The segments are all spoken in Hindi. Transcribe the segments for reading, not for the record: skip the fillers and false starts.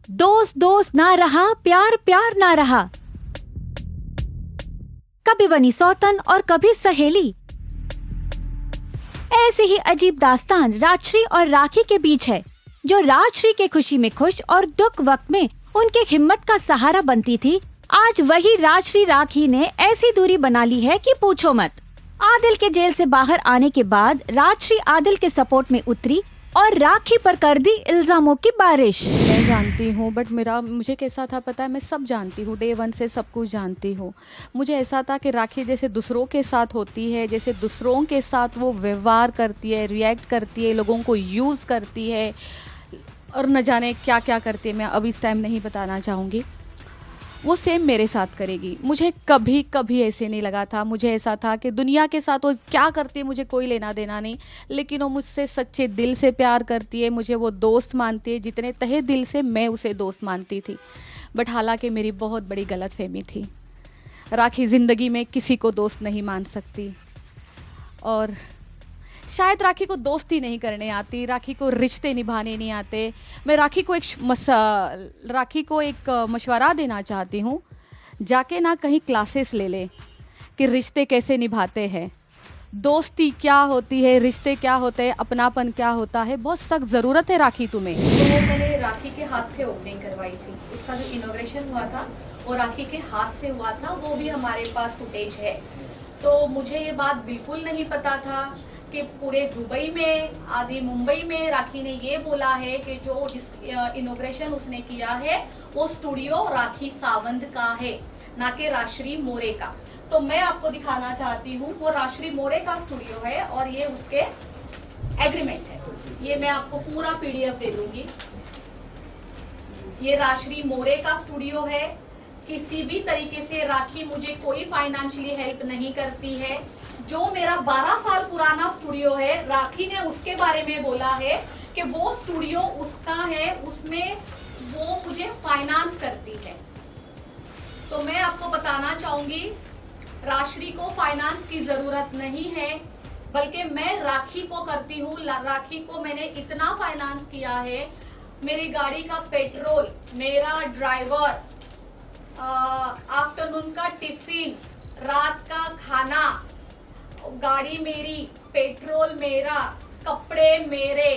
दोस्त दोस्त ना रहा, प्यार प्यार ना रहा। कभी बनी सौतन और कभी सहेली। ऐसी ही अजीब दास्तान राजश्री और राखी के बीच है, जो राजश्री के खुशी में खुश और दुख वक्त में उनके हिम्मत का सहारा बनती थी। आज वही राजश्री राखी ने ऐसी दूरी बना ली है कि पूछो मत। आदिल के जेल से बाहर आने के बाद राजश्री आदिल के सपोर्ट में उतरी और राखी पर कर दी इल्जामों की बारिश। मैं जानती हूँ, बट मुझे कैसा था पता है, मैं सब जानती हूँ, डे वन से सब कुछ जानती हूँ। मुझे ऐसा था कि राखी जैसे दूसरों के साथ होती है, जैसे दूसरों के साथ वो व्यवहार करती है, रिएक्ट करती है, लोगों को यूज़ करती है और न जाने क्या क्या करती है, मैं अब इस टाइम नहीं बताना चाहूँगी। वो सेम मेरे साथ करेगी। मुझे कभी कभी ऐसे नहीं लगा था, मुझे ऐसा था कि दुनिया के साथ वो क्या करती है मुझे कोई लेना देना नहीं, लेकिन वो मुझसे सच्चे दिल से प्यार करती है, मुझे वो दोस्त मानती है जितने तहे दिल से मैं उसे दोस्त मानती थी। बट हालांकि मेरी बहुत बड़ी गलतफहमी थी। राखी ज़िंदगी में किसी को दोस्त नहीं मान सकती और शायद राखी को दोस्ती नहीं करने आती, राखी को रिश्ते निभाने नहीं आते। मैं राखी को एक मशवरा देना चाहती हूँ, जाके ना कहीं क्लासेस ले ले कि रिश्ते कैसे निभाते हैं, दोस्ती क्या होती है, रिश्ते क्या होते हैं, अपनापन क्या होता है। बहुत सख्त ज़रूरत है राखी तुम्हें। तो मैंने राखी के हाथ से ओपनिंग करवाई थी, उसका जो इनॉग्रेशन हुआ था वो राखी के हाथ से हुआ था, वो भी हमारे पास फुटेज है। तो मुझे ये बात बिल्कुल नहीं पता था कि पूरे दुबई में आदि मुंबई में राखी ने ये बोला है कि जो इनॉग्रेशन उसने किया है वो स्टूडियो राखी सावंत का है, ना कि राजश्री मोरे का। तो मैं आपको दिखाना चाहती हूँ, वो राजश्री मोरे का स्टूडियो है और ये उसके एग्रीमेंट है। ये मैं आपको पूरा पीडीएफ दे दूंगी। ये राजश्री मोरे का स्टूडियो है। किसी भी तरीके से राखी मुझे कोई फाइनेंशियली हेल्प नहीं करती है। जो मेरा 12 साल पुराना स्टूडियो है, राखी ने उसके बारे में बोला है कि वो स्टूडियो उसका है, उसमें वो मुझे फाइनेंस करती है। तो मैं आपको बताना चाहूंगी, राजश्री को फाइनेंस की जरूरत नहीं है, बल्कि मैं राखी को करती हूँ। राखी को मैंने इतना फाइनेंस किया है, मेरी गाड़ी का पेट्रोल, मेरा ड्राइवर, आफ्टरनून का टिफिन, रात का खाना, गाड़ी मेरी, पेट्रोल मेरा, कपड़े मेरे,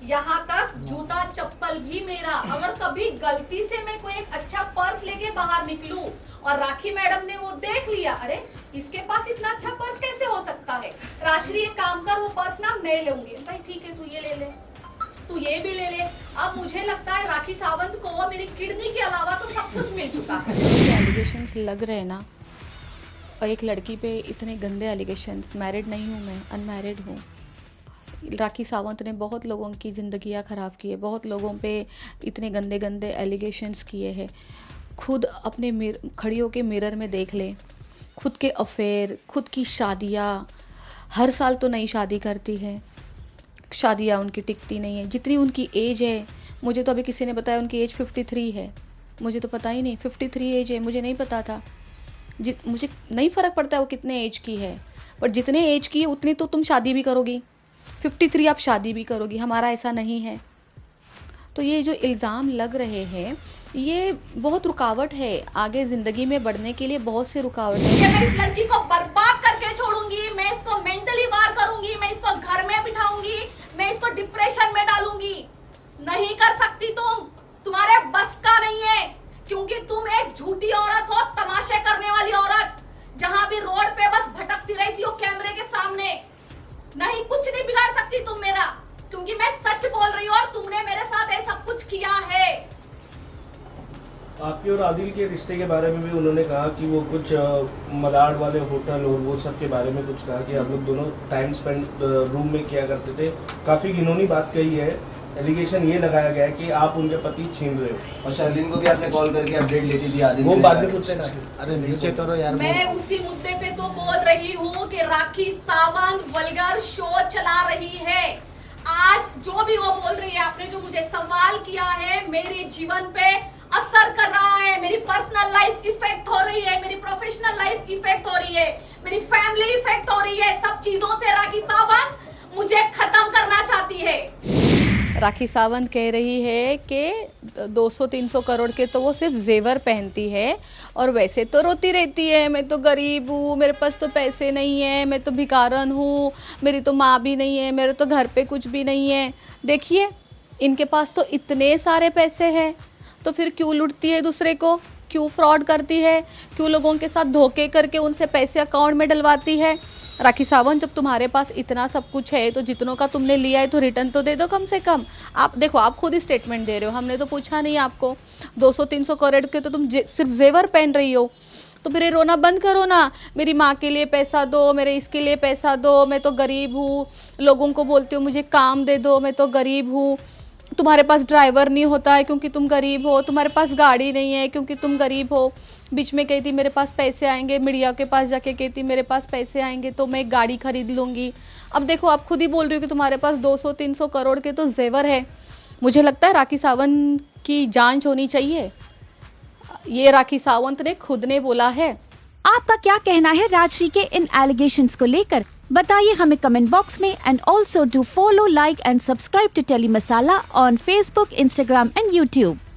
यहाँ तक जूता चप्पल भी मेरा। अगर कभी गलती से मैं कोई एक अच्छा पर्स लेके बाहर निकलूं और राखी मैडम ने वो देख लिया, अरे इसके पास इतना अच्छा पर्स कैसे हो सकता है, राजश्री एक काम कर, वो पर्स ना मैं लूंगी। भाई ठीक है, तू ये ले ले, तू ये भी ले ले। अब मुझे लगता है राखी सावंत को मेरी किडनी के अलावा तो सब कुछ मिल चुका है। एलिगेशंस लग रहे हैं ना, और एक लड़की पे इतने गंदे एलिगेशंस, मैरिड नहीं हूँ मैं, अनमैरिड हूँ। राखी सावंत ने बहुत लोगों की ज़िंदगियाँ ख़राब की है, बहुत लोगों पे इतने गंदे गंदे एलिगेशंस किए हैं। खुद अपने खड़ी होके मिरर में देख ले, खुद के अफेयर, खुद की शादियाँ। हर साल तो नई शादी करती है, शादियाँ उनकी टिकती नहीं है। जितनी उनकी एज है, मुझे तो अभी किसी ने बताया उनकी एज 53 है, मुझे तो पता ही नहीं 53 एज है, मुझे नहीं पता था। मुझे नहीं फ़र्क पड़ता है वो कितने एज की है, पर जितने एज की है उतनी तो तुम शादी भी करोगी, 53 आप शादी भी करोगी। हमारा ऐसा नहीं है। तो ये जो इल्ज़ाम लग रहे हैं, ये बहुत रुकावट है आगे ज़िंदगी में बढ़ने के लिए, बहुत से रुकावट है। मैं इस लड़की को बर्बाद करके छोड़ूंगी, मैं इसको मेंटली वार करूंगी, मैं इसको घर में बिठाऊंगी, मैं इसको डिप्रेशन में डालूंगी। नहीं कर सकती तुम, तुम्हारे बस का नहीं है, क्योंकि तुम एक झूठी औरत हो, तमाशे करने वाली औरत, जहां भी रोड पे बस भटकती रहती हो कैमरे के सामने। नहीं, कुछ नहीं बिगाड़ सकती तुम मेरा, क्योंकि मैं सच बोल रही हूँ और तुमने मेरे साथ ये सब कुछ किया है। आपके और आदिल के रिश्ते के बारे में भी उन्होंने कहा कि वो कुछ मलाड वाले होटल और वो सब के बारे में कुछ कहा कि आप लोग दोनों टाइम स्पेंड रूम में किया करते थे। काफ़ी घिनौनी बात कही है। एलिगेशन ये लगाया गया है कि आप उनके पति छीन रहे हो। और शर्लिन को भी आपने कॉल करके अपडेट लेती थी आदिल वो से। बाद में पूछते ना। अरे नीचे करो यार। मैं उसी मुद्दे पे तो बोल रही हूँ कि राखी सावंत वल्गर शो चला रही है। आज जो भी वो बोल रही है, आपने जो मुझे सवाल किया है, मेरे जीवन पे असर कर रहा है, मेरी पर्सनल लाइफ इफेक्ट हो रही है, मेरी प्रोफेशनल लाइफ इफेक्ट हो रही है, मेरी फैमिली इफेक्ट हो रही है। सब चीजों से राखी सावंत मुझे खत्म करना चाहती है। राखी सावंत कह रही है कि 200-300 करोड़ के तो वो सिर्फ जेवर पहनती है और वैसे तो रोती रहती है, मैं तो गरीब हूँ, मेरे पास तो पैसे नहीं है, मैं तो भिखारन हूँ, मेरी तो माँ भी नहीं है, मेरे तो घर पे कुछ भी नहीं है। देखिए इनके पास तो इतने सारे पैसे हैं, तो फिर क्यों लूटती है दूसरे को, क्यों फ्रॉड करती है, क्यों लोगों के साथ धोखे करके उनसे पैसे अकाउंट में डलवाती है। राखी सावंत, जब तुम्हारे पास इतना सब कुछ है तो जितनों का तुमने लिया है तो रिटर्न तो दे दो कम से कम। आप देखो, आप खुद ही स्टेटमेंट दे रहे हो, हमने तो पूछा नहीं आपको। 200-300 करोड़ के तो तुम सिर्फ जेवर पहन रही हो, तो फिर ये रोना बंद करो ना, मेरी माँ के लिए पैसा दो, मेरे इसके लिए पैसा दो, मैं तो गरीब हूँ, लोगों को बोलती हूँ मुझे काम दे दो, मैं तो गरीब हूँ। तुम्हारे पास ड्राइवर नहीं होता है क्योंकि तुम गरीब हो, तुम्हारे पास गाड़ी नहीं है क्योंकि तुम गरीब हो। बीच में कहती मेरे पास पैसे आएंगे, मीडिया के पास जाके कहती मेरे पास पैसे आएंगे तो मैं एक गाड़ी खरीद लूँगी। अब देखो आप खुद ही बोल रही हो कि तुम्हारे पास 200-300 करोड़ के तो जेवर है। मुझे लगता है राखी सावंत की जांच होनी चाहिए, ये राखी सावंत ने खुद ने बोला है। आपका क्या कहना है राजश्री के इन एलिगेशंस को लेकर? बताइए हमें कमेंट बॉक्स में। And also do follow, like and subscribe to tele masala on Facebook, Instagram and YouTube.